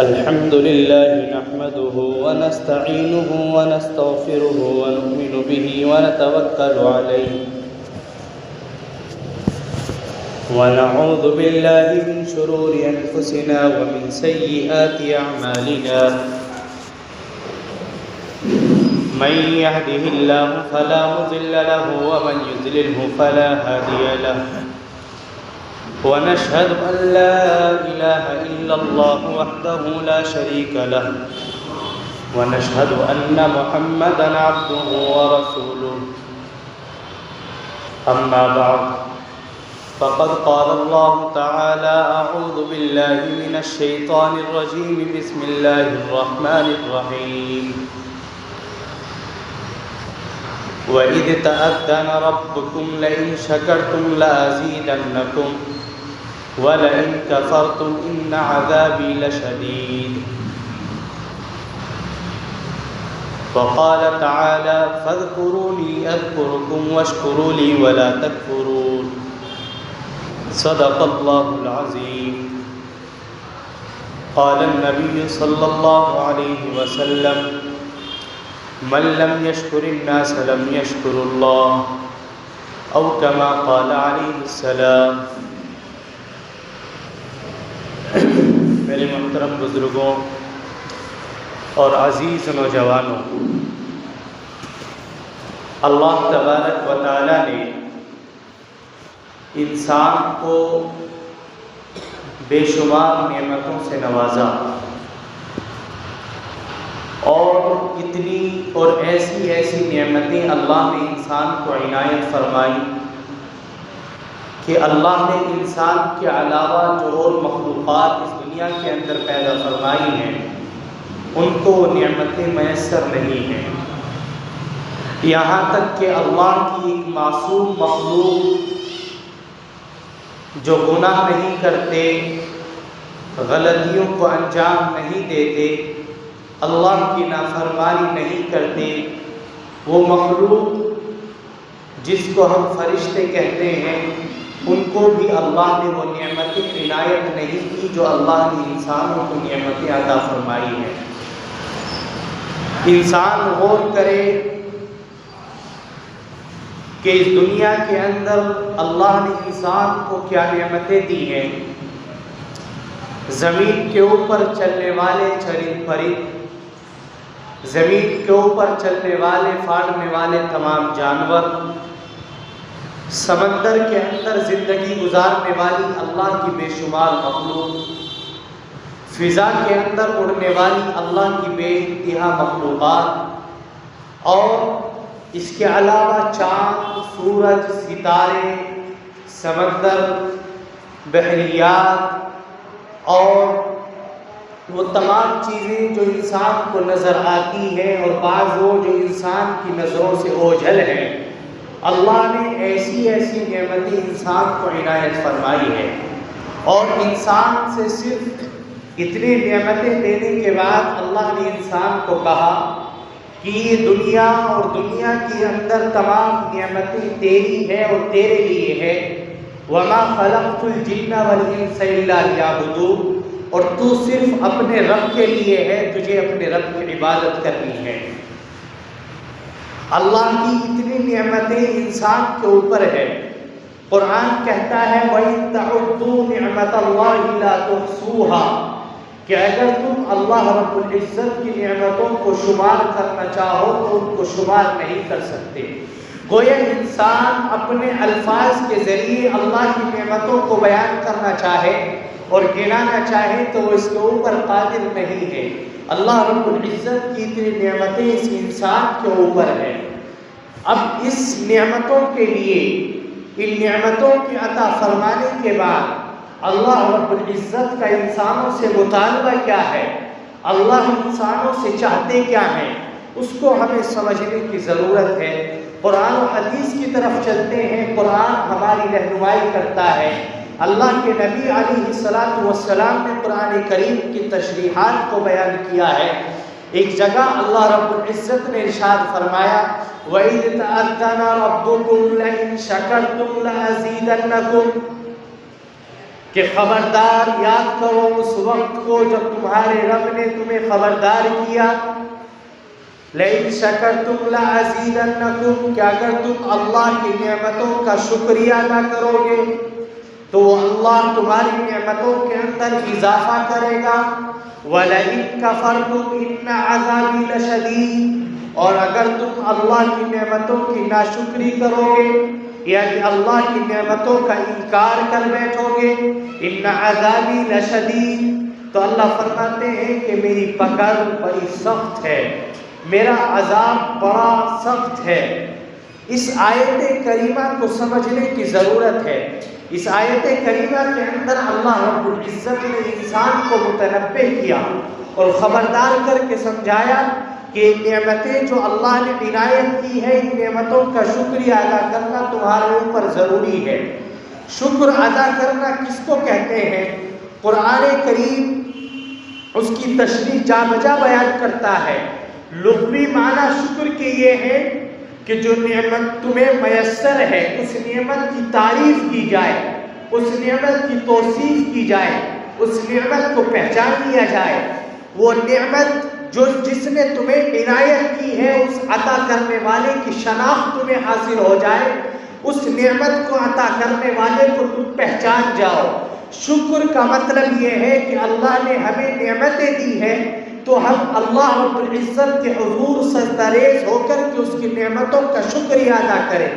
الحمد لله نحمده ونستعينه ونستغفره ونؤمن به ونتوكل عليه ونعوذ بالله من شرور أنفسنا ومن سيئات أعمالنا من يهده الله فلا مضل له ومن يضلله فلا هادي له ونشهد أن لا إله إلا الله وحده لا شريك له ونشهد أن محمدًا عبده ورسوله أما بعد فقد قال الله تعالى أعوذ بالله من الشيطان الرجيم بسم الله الرحمن الرحيم وَإِذْ تَأَذَّنَ رَبُّكُمْ لَئِنْ شَكَرْتُمْ لَأَزِيدَنَّكُمْ وَلَئِنْ كَفَرْتُمْ إِنَّ عَذَابِي لَشَدِيدٌ وقال تعالى فاذكروني أذكركم واشكروا لي ولا تكفرون صدق الله العظيم قال النبي صلى الله عليه وسلم من لم يشكر الناس لم يشكر الله او كما قال عليه السلام۔ میرے محترم بزرگوں اور عزیز نوجوانوں، اللہ تبارک و تعالی نے انسان کو بے شمار نعمتوں سے نوازا اور اتنی اور ایسی نعمتیں اللہ نے انسان کو عنایت فرمائی کہ اللہ نے انسان کے علاوہ جو اور مخلوقات اس دنیا کے اندر پیدا فرمائی ہیں ان کو نعمتیں میسر نہیں ہیں، یہاں تک کہ اللہ کی ایک معصوم مخلوق جو گناہ نہیں کرتے، غلطیوں کو انجام نہیں دیتے، اللہ کی نافرمانی نہیں کرتے، وہ مخلوق جس کو ہم فرشتے کہتے ہیں ان کو بھی اللہ نے وہ نعمتیں عنایت نہیں کی جو اللہ نے انسانوں کو نعمتیں عطا فرمائی ہیں۔ انسان غور کرے کہ اس دنیا کے اندر اللہ نے انسان کو کیا نعمتیں دی ہیں۔ زمین کے اوپر چلنے والے چرند پرند، زمین کے اوپر چلنے والے پھاڑنے والے تمام جانور، سمندر کے اندر زندگی گزارنے والی اللہ کی بے شمار مخلوق، فضا کے اندر اڑنے والی اللہ کی بے انتہا مخلوقات، اور اس کے علاوہ چاند، سورج، ستارے، سمندر، بحریات اور وہ تمام چیزیں جو انسان کو نظر آتی ہیں اور بعض وہ جو انسان کی نظروں سے اوجھل ہیں، اللہ نے ایسی نعمتیں انسان کو عنایت فرمائی ہے۔ اور انسان سے صرف اتنی نعمتیں دینے کے بعد اللہ نے انسان کو کہا کہ یہ دنیا اور دنیا کے اندر تمام نعمتیں تیری ہے اور تیرے لیے ہے، وَمَا خَلَقْتُ الْجِنَّ وَالْإِنسَ إِلَّا لِيَعْبُدُونِ، اور تو صرف اپنے رب کے لیے ہے، تجھے اپنے رب کی عبادت کرنی ہے۔ اللہ کی اتنی نعمتیں انسان کے اوپر ہے۔ قرآن کہتا ہے وَإِن تَعُدُّوا نِعْمَتَ اللَّهِ لَا تُحْصُوهَا، کہ اگر تم اللہ رب العزت کی نعمتوں کو شمار کرنا چاہو تو ان کو شمار نہیں کر سکتے۔ گویا انسان اپنے الفاظ کے ذریعے اللہ کی نعمتوں کو بیان کرنا چاہے اور گنانا چاہے تو وہ اس کے اوپر قادر نہیں ہے۔ اللہ رب العزت کی اتنی نعمتیں اس انسان کے اوپر ہے۔ اب اس نعمتوں کے لیے، ان نعمتوں کی عطا فرمانے کے بعد اللہ رب العزت کا انسانوں سے مطالبہ کیا ہے، اللہ انسانوں سے چاہتے کیا ہیں، اس کو ہمیں سمجھنے کی ضرورت ہے۔ قرآن و حدیث کی طرف چلتے ہیں، قرآن ہماری رہنمائی کرتا ہے۔ اللہ کے نبی علیہ السلام نے قرآن کریم کی تشریحات کو بیان کیا ہے۔ ایک جگہ اللہ رب العزت نے ارشاد فرمایا وَإِذْ تَأَذَّنَ رَبُّكُمْ لَئِن شَكَرْتُمْ لَأَزِيدَنَّكُمْ، کہ خبردار یاد کرو اس وقت کو جب تمہارے رب نے تمہیں خبردار کیا، لئن شکرتم لازیدنکم، کہ اگر تم اللہ کی نعمتوں کا شکریہ ادا کرو گے تو اللہ تمہاری نعمتوں کے اندر اضافہ کرے گا، وَلَئِن كَفَرْتُمْ إِنَّ عَذَابِي لَشَدِيدٌ، اور اگر تم اللہ کی نعمتوں کی ناشکری کرو گے یعنی اللہ کی نعمتوں کا انکار کر بیٹھو گے، ان عذابی لشدید، تو اللہ فرماتے ہیں کہ میری پکڑ بڑی سخت ہے، میرا عذاب بڑا سخت ہے۔ اس آیت کریمہ کو سمجھنے کی ضرورت ہے۔ اس آیت کریمہ کے اندر اللہ رب العزت نے انسان کو متنبہ کیا اور خبردار کر کے سمجھایا کہ نعمتیں جو اللہ نے عنایت کی ہے، ان نعمتوں کا شکریہ ادا کرنا تمہارے اوپر ضروری ہے۔ شکر ادا کرنا کس کو کہتے ہیں؟ قرآن کریم اس کی تشریح جا بجا بیان کرتا ہے۔ لغوی معنی شکر کے یہ ہے کہ جو نعمت تمہیں میسر ہے اس نعمت کی تعریف کی جائے، اس نعمت کی توصیف کی جائے، اس نعمت کو پہچان لیا جائے۔ وہ نعمت جو جس نے تمہیں عنایت کی ہے اس عطا کرنے والے کی شناخت تمہیں حاصل ہو جائے، اس نعمت کو عطا کرنے والے کو تم پہچان جاؤ۔ شکر کا مطلب یہ ہے کہ اللہ نے ہمیں نعمتیں دی ہیں تو ہم اللہ رب العزت کے حضور سرتریز ہو کر کے اس کی نعمتوں کا شکریہ ادا کریں۔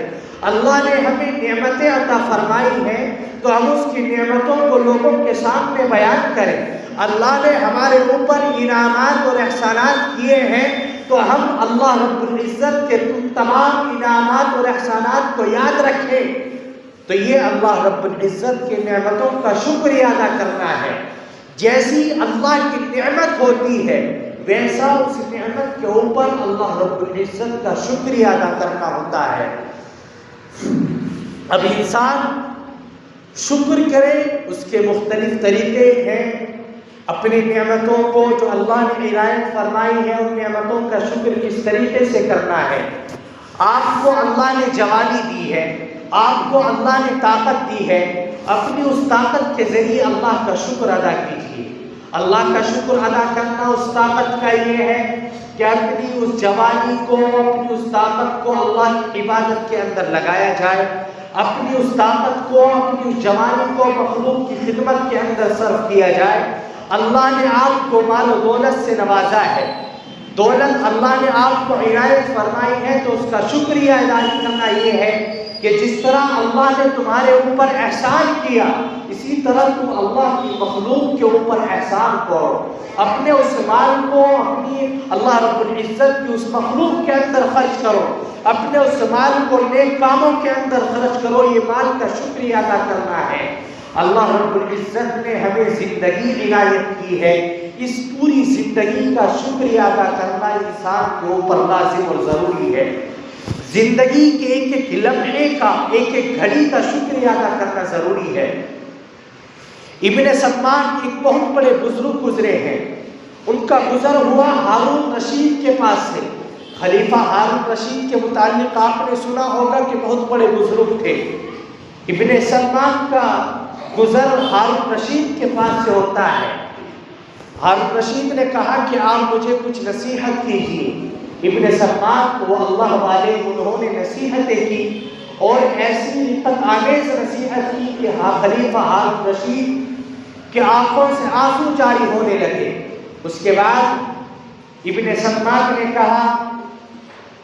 اللہ نے ہمیں نعمتیں عطا فرمائی ہیں تو ہم اس کی نعمتوں کو لوگوں کے سامنے بیان کریں۔ اللہ نے ہمارے اوپر انعامات اور احسانات کیے ہیں تو ہم اللہ رب العزت کے تمام انعامات اور احسانات کو یاد رکھیں۔ تو یہ اللہ رب العزت کی نعمتوں کا شکریہ ادا کرنا ہے۔ جیسی اللہ کی نعمت ہوتی ہے ویسا اس نعمت کے اوپر اللہ رب العزت کا شکریہ ادا کرنا ہوتا ہے۔ اب انسان شکر کرے اس کے مختلف طریقے ہیں۔ اپنی نعمتوں کو جو اللہ نے عنایت فرمائی ہے ان نعمتوں کا شکر کس طریقے سے کرنا ہے۔ آپ کو اللہ نے جوانی دی ہے، آپ کو اللہ نے طاقت دی ہے، اپنی اس طاقت کے ذریعے اللہ کا شکر ادا کیجیے۔ اللہ کا شکر ادا کرنا اس طاقت کا یہ ہے کہ اپنی اس جوانی کو، اپنی اس طاقت کو اللہ کی عبادت کے اندر لگایا جائے، اپنی اس طاقت کو، اپنی اس جوانی کو مخلوق کی خدمت کے اندر صرف کیا جائے۔ اللہ نے آپ کو مال و دولت سے نوازا ہے، دولت اللہ نے آپ کو عنایت فرمائی ہے تو اس کا شکریہ ادا کرنا یہ ہے کہ جس طرح اللہ نے تمہارے اوپر احسان کیا اسی طرح تم اللہ کی مخلوق کے اوپر احسان کرو۔ اپنے اس مال کو اپنی اللہ رب العزت کی اس مخلوق کے اندر خرچ کرو، اپنے اس مال کو نیک کاموں کے اندر خرچ کرو۔ یہ مال کا شکریہ ادا کرنا ہے۔ اللہ رب العزت نے ہمیں زندگی عنایت کی ہے، اس پوری زندگی کا شکریہ ادا کرنا انسان کے اوپر لازم اور ضروری ہے۔ زندگی کے ایک ایک لمحے کا، ایک ایک گھڑی کا شکریہ ادا کرنا ضروری ہے۔ ابن سلمان ایک بہت بڑے بزرگ گزرے ہیں، ان کا گزر ہوا ہارون رشید کے پاس سے۔ خلیفہ ہارون رشید کے متعلق آپ نے سنا ہوگا کہ بہت بڑے بزرگ تھے۔ ابن سلمان کا گزر ہارون رشید کے پاس سے ہوتا ہے۔ ہارون رشید نے کہا کہ آپ مجھے کچھ نصیحت کیجیے۔ ابن سلمان وہ اللہ والے، انہوں نے نصیحتیں کی اور ایسی رفت آمیز نصیحت کی کہ خلیفہ ہارون رشید کے آنکھوں سے آنسو جاری ہونے لگے۔ اس کے بعد ابن سلمان نے کہا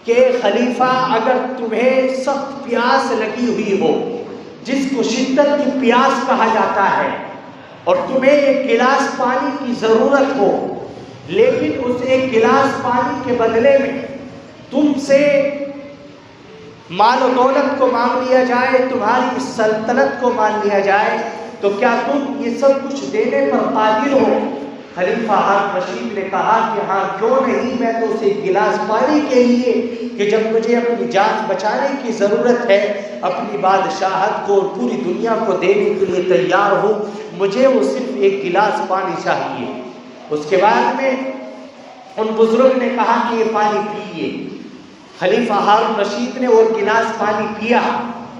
کہ خلیفہ اگر تمہیں سخت پیاس لگی ہوئی ہو، جس کو شدت کی پیاس کہا جاتا ہے، اور تمہیں ایک گلاس پانی کی ضرورت ہو، لیکن اس ایک گلاس پانی کے بدلے میں تم سے مال و دولت کو مانگ لیا جائے، تمہاری سلطنت کو مانگ لیا جائے، تو کیا تم یہ سب کچھ دینے پر قادر ہو؟ خلیفہ ہارون رشید نے کہا کہ ہاں کیوں نہیں، میں تو اسے ایک گلاس پانی کے لیے کہ جب مجھے اپنی جان بچانے کی ضرورت ہے، اپنی بادشاہت کو اور پوری دنیا کو دینے کے لیے تیار ہوں، مجھے وہ صرف ایک گلاس پانی چاہیے۔ اس کے بعد میں ان بزرگ نے کہا کہ یہ پانی پیئے۔ خلیفہ ہارون رشید نے وہ گلاس پانی پیا۔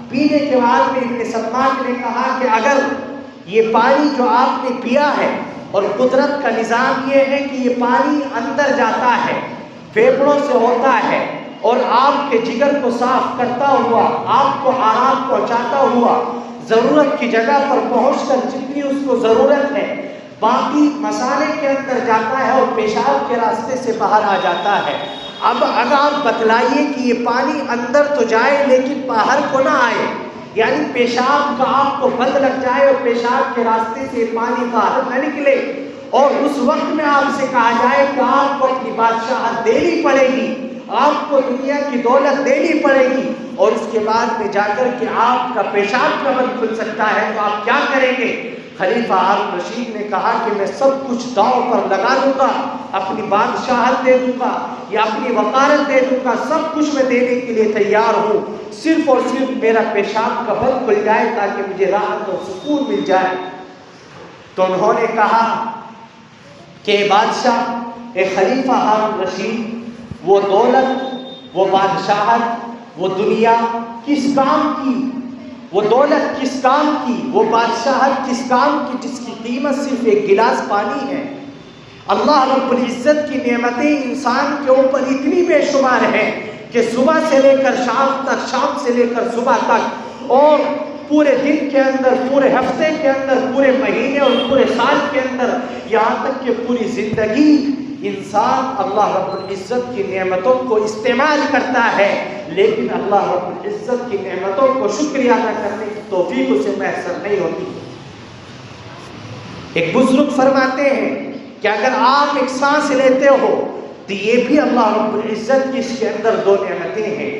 پینے کے بعد میں ابن سلمان نے کہا کہ اگر یہ پانی جو آپ نے پیا ہے، اور قدرت کا نظام یہ ہے کہ یہ پانی اندر جاتا ہے، پھیپھڑوں سے ہوتا ہے، اور آپ کے جگر کو صاف کرتا ہوا، آپ کو آرام پہنچاتا ہوا، ضرورت کی جگہ پر پہنچ کر جتنی اس کو ضرورت ہے باقی مسالے کے اندر جاتا ہے اور پیشاب کے راستے سے باہر آ جاتا ہے۔ اب اگر آپ بتلائیے کہ یہ پانی اندر تو جائے لیکن باہر کو نہ آئے، یعنی پیشاب کا آپ کو بند لگ جائے اور پیشاب کے راستے سے پانی باہر نہ نکلے، اور اس وقت میں آپ سے کہا جائے کہ آپ کو اپنی بادشاہت دینی پڑے گی، آپ کو دنیا کی دولت دینی پڑے گی، اور اس کے بعد میں جا کر کے آپ کا پیشاب کا بند کھل سکتا ہے، تو آپ کیا کریں گے؟ خلیفہ ہارون رشید نے کہا کہ میں سب کچھ داؤ پر لگا دوں گا، اپنی بادشاہت دے دوں گا یا اپنی وقارت دے دوں گا، سب کچھ میں دینے کے لیے تیار ہوں، صرف اور صرف میرا پیشاب کا بند کھل جائے تاکہ مجھے راحت اور سکون مل جائے۔ تو انہوں نے کہا کہ بادشاہ، اے خلیفہ ہارون رشید، وہ دولت، وہ بادشاہت، وہ دنیا کس کام کی؟ وہ دولت کس کام کی؟ وہ بادشاہت کس کام کی جس کی قیمت صرف ایک گلاس پانی ہے؟ اللہ رب العزت کی نعمتیں انسان کے اوپر اتنی بے شمار ہیں کہ صبح سے لے کر شام تک، شام سے لے کر صبح تک، اور پورے دن کے اندر، پورے ہفتے کے اندر، پورے مہینے اور پورے سال کے اندر، یہاں تک کہ پوری زندگی انسان اللہ رب العزت کی نعمتوں کو استعمال کرتا ہے، لیکن اللہ رب العزت کی نعمتوں کو شکریہ ادا کرنے کی توفیق اسے میسر نہیں ہوتی۔ ایک بزرگ فرماتے ہیں کہ اگر آپ ایک سانس لیتے ہو تو یہ بھی اللہ رب العزت کی اس کے اندر دو نعمتیں ہیں۔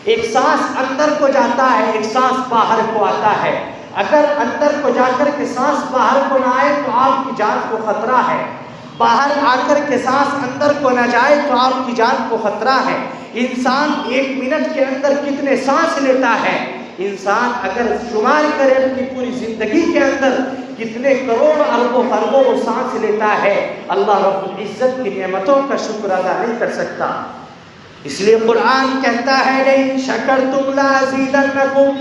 ایک سانس اندر کو جاتا ہے، ایک سانس باہر کو آتا ہے۔ اگر اندر کو جا کر کے سانس باہر کو نہ آئے تو آپ کی جان کو خطرہ ہے، باہر آ کر کے سانس اندر کو نہ جائے تو آپ کی جان کو خطرہ ہے۔ انسان ایک منٹ کے اندر کتنے سانس لیتا ہے، انسان اگر شمار کرے اپنی پوری زندگی کے اندر کتنے کروڑ اربوں خربوں وہ سانس لیتا ہے، اللہ رب العزت کی نعمتوں کا شکر ادا نہیں کر سکتا۔ اس لیے قرآن کہتا ہے لئن شکرتم لازیدنکم،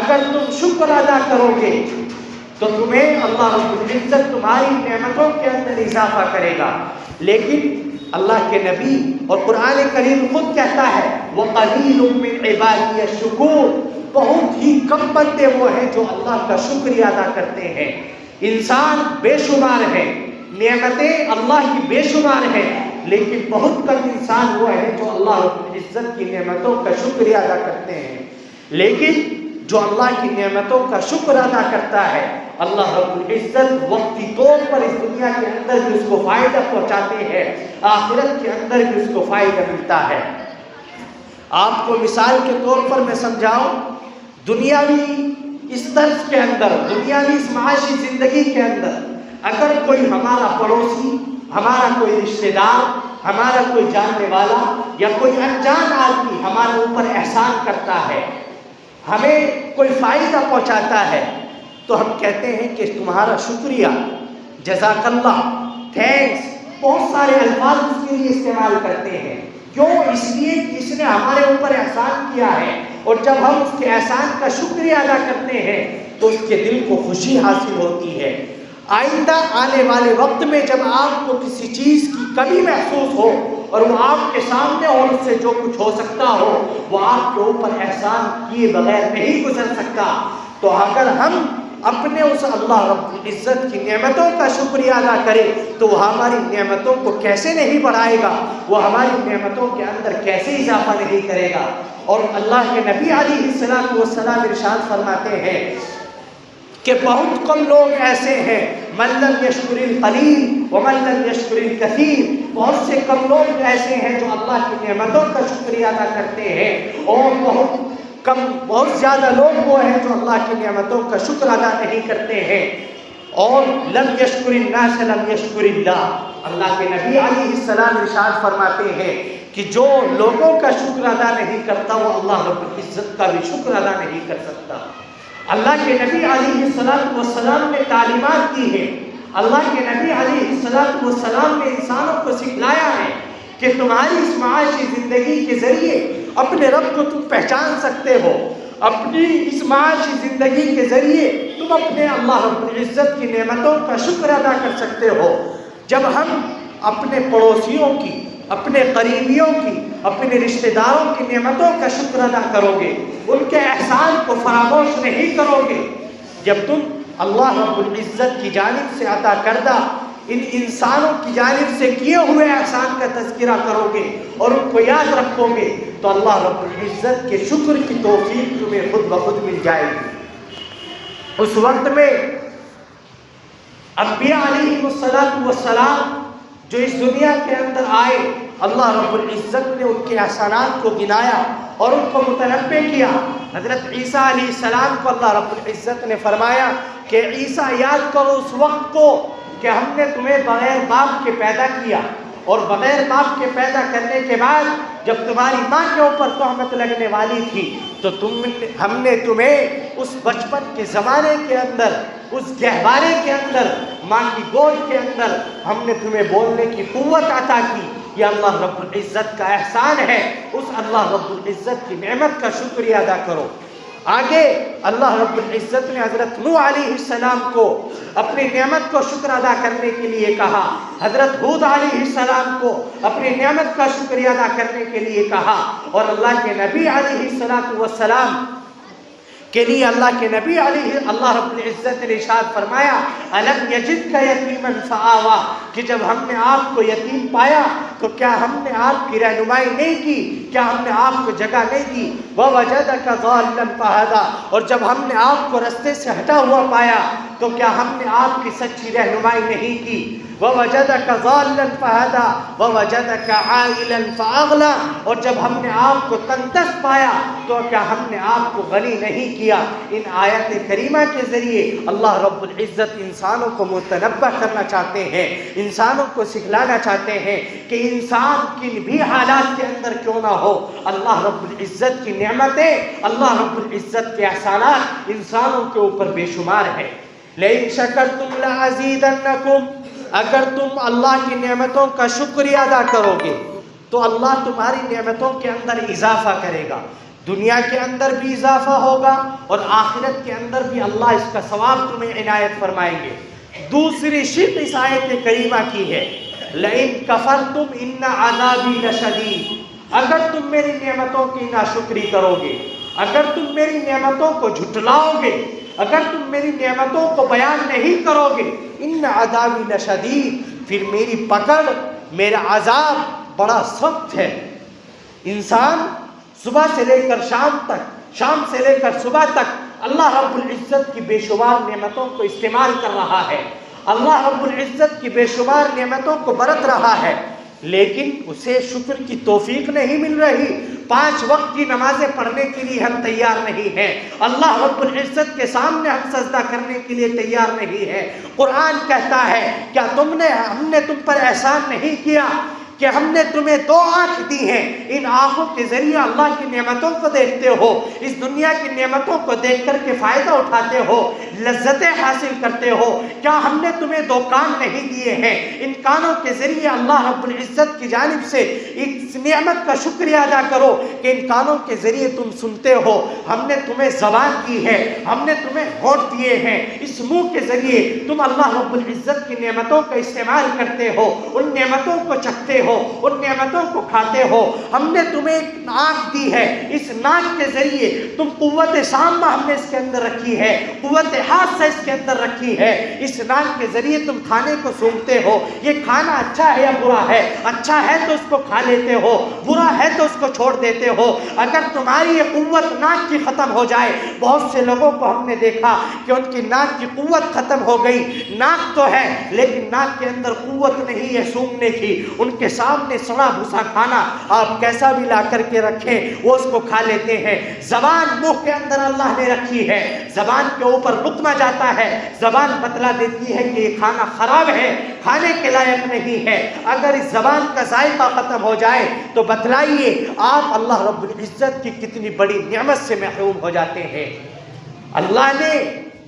اگر تم شکر ادا کرو گے تو تمہیں اللہ رب العزت تمہاری نعمتوں کے اندر اضافہ کرے گا۔ لیکن اللہ کے نبی اور قرآن کریم خود کہتا ہے وَقَلِيلٌ مِّنْ عِبَادِيَ الشُّكُورُ، بہت ہی کم بندے وہ ہیں جو اللہ کا شکریہ ادا کرتے ہیں۔ انسان بے شمار ہے، نعمتیں اللہ کی بے شمار ہیں، لیکن بہت کم انسان وہ ہیں جو اللہ رب العزت کی نعمتوں کا شکریہ ادا کرتے ہیں۔ لیکن جو اللہ کی نعمتوں کا شکر ادا کرتا ہے، اللہ رب العزت وقتی طور پر اس دنیا کے اندر بھی اس کو فائدہ پہنچاتے ہیں، آخرت کے اندر بھی اس کو فائدہ ملتا ہے۔ آپ کو مثال کے طور پر میں سمجھاؤں، دنیاوی اس طرز کے اندر، دنیاوی اس معاشی زندگی کے اندر اگر کوئی ہمارا پڑوسی، ہمارا کوئی رشتہ دار، ہمارا کوئی جاننے والا یا کوئی انجان آدمی ہمارے اوپر احسان کرتا ہے، ہمیں کوئی فائدہ پہنچاتا ہے، تو ہم کہتے ہیں کہ تمہارا شکریہ، جزاک اللہ، تھینکس، بہت سارے الفاظ اس کے لیے استعمال کرتے ہیں۔ کیوں؟ اس لیے کہ اس نے ہمارے اوپر احسان کیا ہے، اور جب ہم اس کے احسان کا شکریہ ادا کرتے ہیں تو اس کے دل کو خوشی حاصل ہوتی ہے۔ آئندہ آنے والے وقت میں جب آپ کو کسی چیز کی کمی محسوس ہو اور وہ آپ کے سامنے اور اس سے جو کچھ ہو سکتا ہو وہ آپ کے اوپر احسان کیے بغیر نہیں گزر سکتا، تو اگر ہم اپنے اس اللہ رب العزت کی نعمتوں کا شکریہ ادا کرے تو وہ ہماری نعمتوں کو کیسے نہیں بڑھائے گا، وہ ہماری نعمتوں کے اندر کیسے اضافہ نہیں کرے گا۔ اور اللہ کے نبی علیہ السلام ارشاد فرماتے ہیں کہ بہت کم لوگ ایسے ہیں من لم یشکر القلیل ومن لم یشکر الکثیر، بہت سے کم لوگ ایسے ہیں جو اللہ کی نعمتوں کا شکریہ ادا کرتے ہیں، اور بہت زیادہ لوگ وہ ہیں جو اللہ کی نعمتوں کا شکر ادا نہیں کرتے ہیں۔ اور لم یشکر الناس لم یشکر اللہ، اللہ کے نبی علیہ السلام ارشاد فرماتے ہیں کہ جو لوگوں کا شکر ادا نہیں کرتا وہ اللہ رب العزت کا بھی شکر ادا نہیں کر سکتا۔ اللہ کے نبی علیہ السلام نے تعلیمات دی ہیں، اللہ کے نبی علیہ السلام نے انسانوں کو سکھلایا ہے کہ تمہاری اس معاشی زندگی کے ذریعے اپنے رب کو تم پہچان سکتے ہو، اپنی اس معاشی زندگی کے ذریعے تم اپنے اللہ رب العزت کی نعمتوں کا شکر ادا کر سکتے ہو؟ جب ہم اپنے پڑوسیوں کی، اپنے قریبیوں کی، اپنے رشتہ داروں کی نعمتوں کا شکر ادا کرو گے، ان کے احسان کو فراموش نہیں کرو گے، جب تم اللہ رب العزت کی جانب سے عطا کردہ ان انسانوں کی جانب سے کیے ہوئے احسان کا تذکرہ کرو گے اور ان کو یاد رکھو گے، تو اللہ رب العزت کے شکر کی توفیق تمہیں خود بخود مل جائے گی۔ اس وقت میں انبیاء علیہ السلام جو اس دنیا کے اندر آئے، اللہ رب العزت نے ان کے احسانات کو گنایا اور ان کو متنبع کیا۔ حضرت عیسیٰ علیہ السلام کو اللہ رب العزت نے فرمایا کہ عیسیٰ یاد کرو اس وقت کو کہ ہم نے تمہیں بغیر باپ کے پیدا کیا، اور بغیر باپ کے پیدا کرنے کے بعد جب تمہاری ماں کے اوپر تہمت لگنے والی تھی تو ہم نے تمہیں اس بچپن کے زمانے کے اندر، اس گہوارے کے اندر، ماں کی گود کے اندر ہم نے تمہیں بولنے کی قوت عطا کی۔ یہ اللہ رب العزت کا احسان ہے، اس اللہ رب العزت کی نعمت کا شکریہ ادا کرو۔ آگے اللہ رب العزت نے حضرت نوح علیہ السلام کو اپنی نعمت کو شکر ادا کرنے کے لیے کہا، حضرت ہود علیہ السلام کو اپنی نعمت کا شکریہ ادا کرنے کے لیے کہا، اور اللہ کے نبی علیہ السلام کے لیے اللہ کے نبی علیہ اللہ رب العزت نے ارشاد فرمایا الم یجدک یتیما فآویٰ، کہ جب ہم نے آپ کو یتیم پایا تو کیا ہم نے آپ کی رہنمائی نہیں کی، کیا ہم نے آپ کو جگہ نہیں دی، ووجدک ضالا فہدیٰ، اور جب ہم نے آپ کو رستے سے ہٹا ہوا پایا تو کیا ہم نے آپ کی سچی رہنمائی نہیں کی، ووجدک ضالا فہدیٰ ووجدک عائلا فاغنیٰ، اور جب ہم نے آپ کو تنگدست پایا تو کیا ہم نے آپ کو غنی نہیں کیا۔ ان آیت کریمہ کے ذریعے اللہ رب العزت انسانوں کو متنبہ کرنا چاہتے ہیں، انسانوں کو سکھلانا چاہتے ہیں کہ انسان کن بھی حالات کے اندر کیوں نہ ہو، اللہ رب العزت کی نعمتیں، اللہ رب العزت کے احسانات انسانوں کے اوپر بے شمار ہیں۔ لئن شکرتم لازیدنکم، اگر تم اللہ کی نعمتوں کا شکریہ ادا کرو گے تو اللہ تمہاری نعمتوں کے اندر اضافہ کرے گا، دنیا کے اندر بھی اضافہ ہوگا اور آخرت کے اندر بھی اللہ اس کا ثواب تمہیں عنایت فرمائیں گے۔ دوسری شق اس آیت کریمہ کی ہے لئن کفرتم ان عذابی لشدید، اگر تم میری نعمتوں کی ناشکری کرو گے، اگر تم میری نعمتوں کو جھٹلاؤ گے، اگر تم میری نعمتوں کو بیان نہیں کرو گے، ان عذابی لشدید، پھر میری پکڑ، میرا عذاب بڑا سخت ہے۔ انسان صبح سے لے کر شام تک، شام سے لے کر صبح تک اللہ رب العزت کی بے شمار نعمتوں کو استعمال کر رہا ہے، اللہ رب العزت کی بے شمار نعمتوں کو برت رہا ہے، لیکن اسے شکر کی توفیق نہیں مل رہی۔ 5 وقت کی نمازیں پڑھنے کے لیے ہم تیار نہیں ہیں، اللہ رب العزت کے سامنے ہم سجدہ کرنے کے لیے تیار نہیں ہیں۔ قرآن کہتا ہے کیا ہم نے تم پر احسان نہیں کیا کہ ہم نے تمہیں 2 آنکھ دی ہیں، ان آنکھوں کے ذریعے اللہ کی نعمتوں کو دیکھتے ہو، اس دنیا کی نعمتوں کو دیکھ کر کے فائدہ اٹھاتے ہو، لذتیں حاصل کرتے ہو، کیا ہم نے تمہیں 2 کان نہیں دیے ہیں، ان کانوں کے ذریعے اللہ رب العزت کی جانب سے اس نعمت کا شکریہ ادا کرو کہ ان کانوں کے ذریعے تم سنتے ہو، ہم نے تمہیں زبان دی ہے، ہم نے تمہیں ہونٹ دیے ہیں، اس منہ کے ذریعے تم اللہ رب العزت کی نعمتوں کا استعمال کرتے ہو، ان نعمتوں کو چکھتے ہو، ان نعمتوں کو کھاتے ہو، ہم نے تمہیں ایک ناک دی ہے، اس ناک کے ذریعے تم قوت سامہ ہم نے اس کے اندر رکھی ہے، قوت حاسہ اس کے اندر رکھی ہے، اس ناک کے ذریعے تم کھانے کو سونگھتے ہو، یہ کھانا اچھا ہے یا برا ہے، اچھا ہے تو اس کو کھا لیتے ہو، برا ہے تو اس کو چھوڑ دیتے ہو۔ اگر تمہاری یہ قوت ناک کی ختم ہو جائے، بہت سے لوگوں کو ہم نے دیکھا کہ ان کی ناک کی قوت ختم ہو گئی، ناک تو ہے لیکن ناک کے اندر قوت نہیں ہے سونگھنے کی، ان کے سامنے سڑا بھوسا کھانا آپ کیسا بھی لا کر کے رکھیں وہ اس کو کھا لیتے ہیں۔ زبان منہ کے اندر اللہ نے رکھی ہے، زبان کے اوپر لقمہ جاتا ہے، زبان بتلا دیتی ہے کہ یہ کھانا خراب ہے، کھانے کے لائق نہیں ہے۔ اگر اس زبان کا ذائقہ ختم ہو جائے تو بتلائیے آپ اللہ رب العزت کی کتنی بڑی نعمت سے محروم ہو جاتے ہیں۔ اللہ نے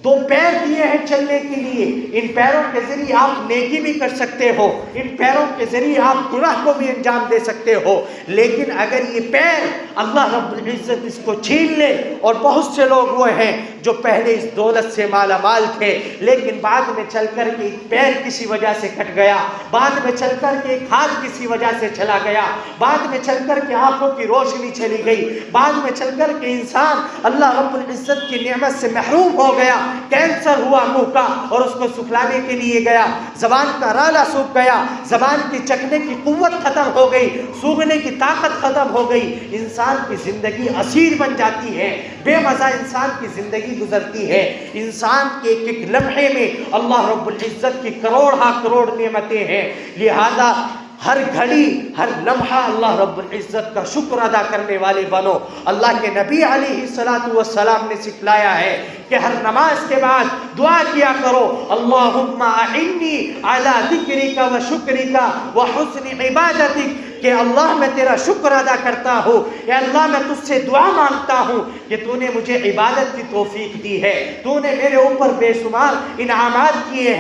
2 پیر دیے ہیں چلنے کے لیے، ان پیروں کے ذریعے آپ نیکی بھی کر سکتے ہو، ان پیروں کے ذریعے آپ گناہ کو بھی انجام دے سکتے ہو، لیکن اگر یہ پیر اللہ رب العزت اس کو چھین لے، اور بہت سے لوگ وہ ہیں جو پہلے اس دولت سے مالا مال تھے لیکن بعد میں چل کر کے ایک پیر کسی وجہ سے کٹ گیا، بعد میں چل کر کے ایک ہاتھ کسی وجہ سے چلا گیا، بعد میں چل کر کے آنکھوں کی روشنی چلی گئی، بعد میں چل کر کے انسان اللہ رب العزت کی نعمت سے محروم ہو گیا، کینسر ہوا منہ کا اور اس کو سکھلانے کے لیے گیا، زبان کا رالا سوکھ گیا، زبان کی چکھنے کی قوت ختم ہو گئی، سونگھنے کی طاقت ختم ہو گئی، انسان کی زندگی اسیر بن جاتی ہے، بے مزہ انسان کی زندگی گزرتی ہے۔ انسان کے ایک ایک لمحے میں اللہ رب العزت کی کروڑ ہاں کروڑ نعمتیں ہیں، لہذا ہر گھڑی ہر لمحہ اللہ رب العزت کا شکر ادا کرنے والے بنو۔ اللہ کے نبی علیہ السلام نے سکھلایا ہے کہ ہر نماز کے بعد دعا کیا کرو، اللہم اعنی علی ذکرک و شکرک و حسن عبادتک، کہ اللہ میں تیرا شکر ادا کرتا ہوں، یا اللہ میں تجھ سے دعا مانگتا ہوں کہ تو نے مجھے عبادت کی توفیق دی ہے، تو نے میرے اوپر بے شمار انعامات کیے ہیں۔